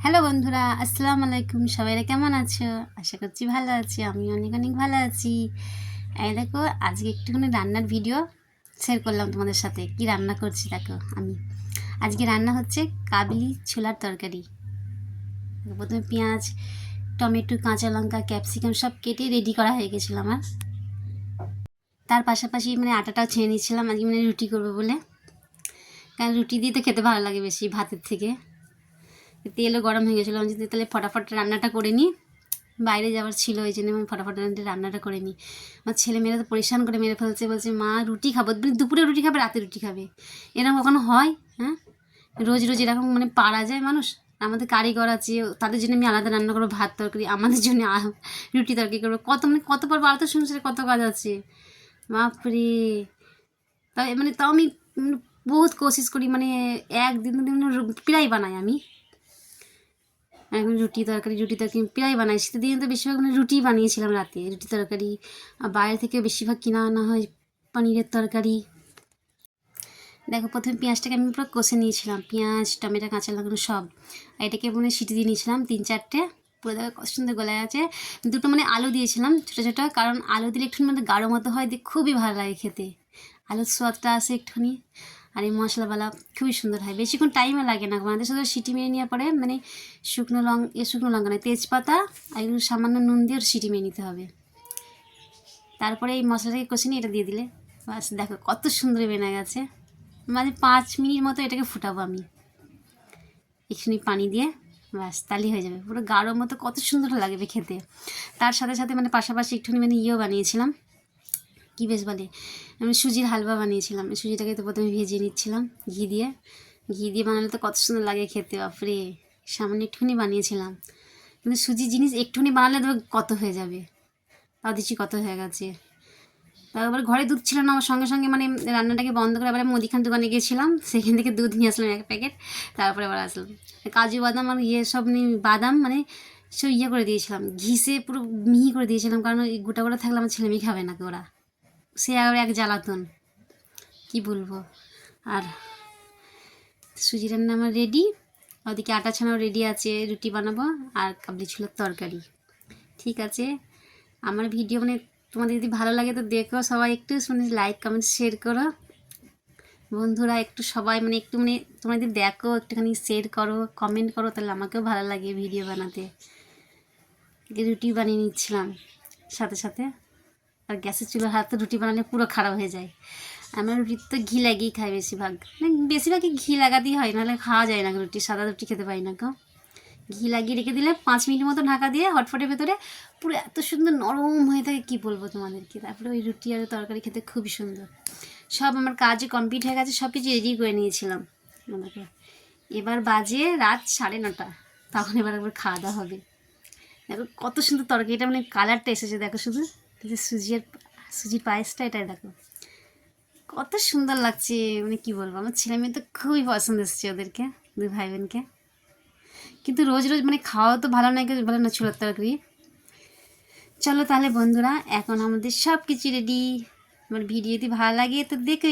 Hello বন্ধুরা, আসসালামু আলাইকুম। সবাইরা কেমন আছো? আশা করছি ভালো আছি। আমি অনেক অনেক ভালো আছি। এই দেখো, আজকে একটুখানি রান্নার ভিডিও শেয়ার করলাম তোমাদের সাথে। কি রান্না করছি দেখো। আমি আজকে রান্না হচ্ছে কাবলি ছোলার তরকারি। প্রথমে পেঁয়াজ, টমেটো, কাঁচা লঙ্কা, ক্যাপসিকাম সব কেটে রেডি করা হয়ে গেছিলো আমার। তার পাশাপাশি আটাটাও ছেড়ে নিয়েছিলাম আজকে রুটি করবো বলে। কারণ রুটি দিয়ে তো খেতে ভালো লাগে বেশি ভাতের থেকে। তেলও গরম হয়ে গেছিলো, আমি যদি তাহলে ফটাফট রান্নাটা করে নিই, বাইরে যাওয়ার ছিল, ওই জন্য আমি ফটাফট রান্নাটা করে নিই। আমার ছেলেমেয়েরা তো পরিষ্কার করে মেরে ফেলছে, বলছে মা রুটি খাবো, দুপুরে রুটি খাবে, রাতে রুটি খাবে। এরকম কখনো হয়? হ্যাঁ, রোজ রোজ এরকম পারা যায় মানুষ? আমাদের কারিগর আছে, তাদের জন্য আমি আলাদা রান্না করবো ভাত তরকারি, আমাদের জন্য রুটি তরকারি করবো। কতবার বাড়াতে সংসারে কত কাজ আছে, বাপরে। তাই তাও আমি বহুত কোশিশ করি, একদিন দুদিন প্রায় বানাই আমি। এখন রুটি তরকারি প্রায় বানাই। শীতের দিনে তো বেশিরভাগ রুটি বানিয়েছিলাম রাতে, রুটি তরকারি। আর বাইরে থেকে বেশিরভাগ কিনা আনা হয় পনিরের তরকারি। দেখো, প্রথমে পেঁয়াজটাকে আমি পুরো কষে নিয়েছিলাম, পেঁয়াজ, টমেটো, কাঁচা লঙ্কা সব। এটাকে সিটি দিয়ে নিয়েছিলাম 3-4টে। পুরো দেখো কত সুন্দর গলায় আছে। দুটো আলু দিয়েছিলাম ছোটো ছোটো, কারণ আলু দিলে একটু গাঢ় মতো হয়, দিয়ে খুবই ভালো লাগে খেতে। আলুর স্বাদটা আসে একটুখানি। আর এই মশলাওয়ালা খুবই সুন্দর হয়, বেশিক্ষণ টাইমও লাগে না বানাতে। শুধু সিটি মেরে নেওয়ার পরে শুকনো লঙ্কা নয়, তেজপাতা আর একটু সামান্য নুন দিয়ে সিটি মেরে নিতে হবে। তারপরে এই মশলাটাকে কষে নিয়ে এটা দিয়ে দিলে বাস, দেখো কত সুন্দর বেনা গেছে। 5 মিনিট মতো এটাকে ফুটাবো আমি একটুখানি পানি দিয়ে, ব্যাস তাহলেই হয়ে যাবে। পুরো গাঢ় মতো কত সুন্দর লাগবে খেতে। তার সাথে সাথে পাশাপাশি একটুখানি ইয়েও বানিয়েছিলাম, কি বেশ বলে, আমি সুজির হালুয়া বানিয়েছিলাম। সুজিটাকে তো প্রথমে ভেজে নিচ্ছিলাম ঘি দিয়ে বানালে তো কত সুন্দর লাগে খেতে, বাপরে। সামান্য একটুখানি বানিয়েছিলাম, কিন্তু সুজির জিনিস একটুখানি বানালে তো কত হয়ে যাবে, তাও দিচ্ছি কত হয়ে গেছে। তারপর ঘরে দুধ ছিল না, আমার সঙ্গে সঙ্গে রান্নাটাকে বন্ধ করে আবার মুদিখান দোকানে গিয়েছিলাম, সেখান থেকে দুধ নিয়ে আসলাম 1 প্যাকেট। তারপরে আবার আসলাম কাজু বাদাম আর সব বাদাম সব করে দিয়েছিলাম, ঘিসে পুরো মিহি করে দিয়েছিলাম, কারণ ওই গোটা গোটা থাকলে আমার ছেলে মেয়ে খাবে না ওরা, সে আবার এক জ্বালাতন, কি বলবো। আর সুজি রান্না আমার রেডি, ওদিকে আটা ছানাও রেডি আছে, রুটি বানাবো আর কাবলি ছোলার তরকারি। ঠিক আছে, আমার ভিডিও তোমাদের যদি ভালো লাগে তো দেখো, সবাই একটু লাইক কমেন্ট শেয়ার করো বন্ধুরা। একটু সবাই একটু তোমরা যদি দেখো, একটুখানি শেয়ার করো, কমেন্ট করো, তাহলে আমাকেও ভালো লাগে ভিডিও বানাতে। রুটি বানিয়ে নিচ্ছিলাম সাথে সাথে। আর গ্যাসের চুলার হাতে রুটি বানালে পুরো খারাপ হয়ে যায়। আমার রুটির তো ঘি লাগিয়েই খাই বেশিরভাগই ঘি লাগাতেই হয়, নাহলে খাওয়া যায় না রুটি, সাদা রুটি খেতে পারি না গো। ঘি লাগিয়ে রেখে দিলে 5 মিনিট মতো ঢাকা দিয়ে হটফটের ভেতরে পুরো এত সুন্দর নরম হয়ে থাকে, কী বলবো তোমাদেরকে। তারপরে ওই রুটি আর তরকারি খেতে খুবই সুন্দর। সব আমার কাজে কমপ্লিট হয়ে গেছে, সব কিছু রেডি করে নিয়েছিলাম আমাকে। এবার বাজে রাত 9:30, তখন এবার একবার খাওয়া দাওয়া হবে। দেখো কত সুন্দর তরকারিটা, কালারটা এসেছে দেখো, শুধু সুজির পায়েসটা, এটাই দেখো কত সুন্দর লাগছে, কি বলবো। আমার ছেলে মেয়ে তো খুবই পছন্দ এসেছে ওদেরকে, 2 ভাই বোনকে। কিন্তু রোজ রোজ খাওয়া তো ভালো নয়, ভালো না ছোলার তরকারি। চলো তাহলে বন্ধুরা, এখন আমাদের সব কিছু রেডি। আমার ভিডিও যদি ভালো লাগে তো দেখো।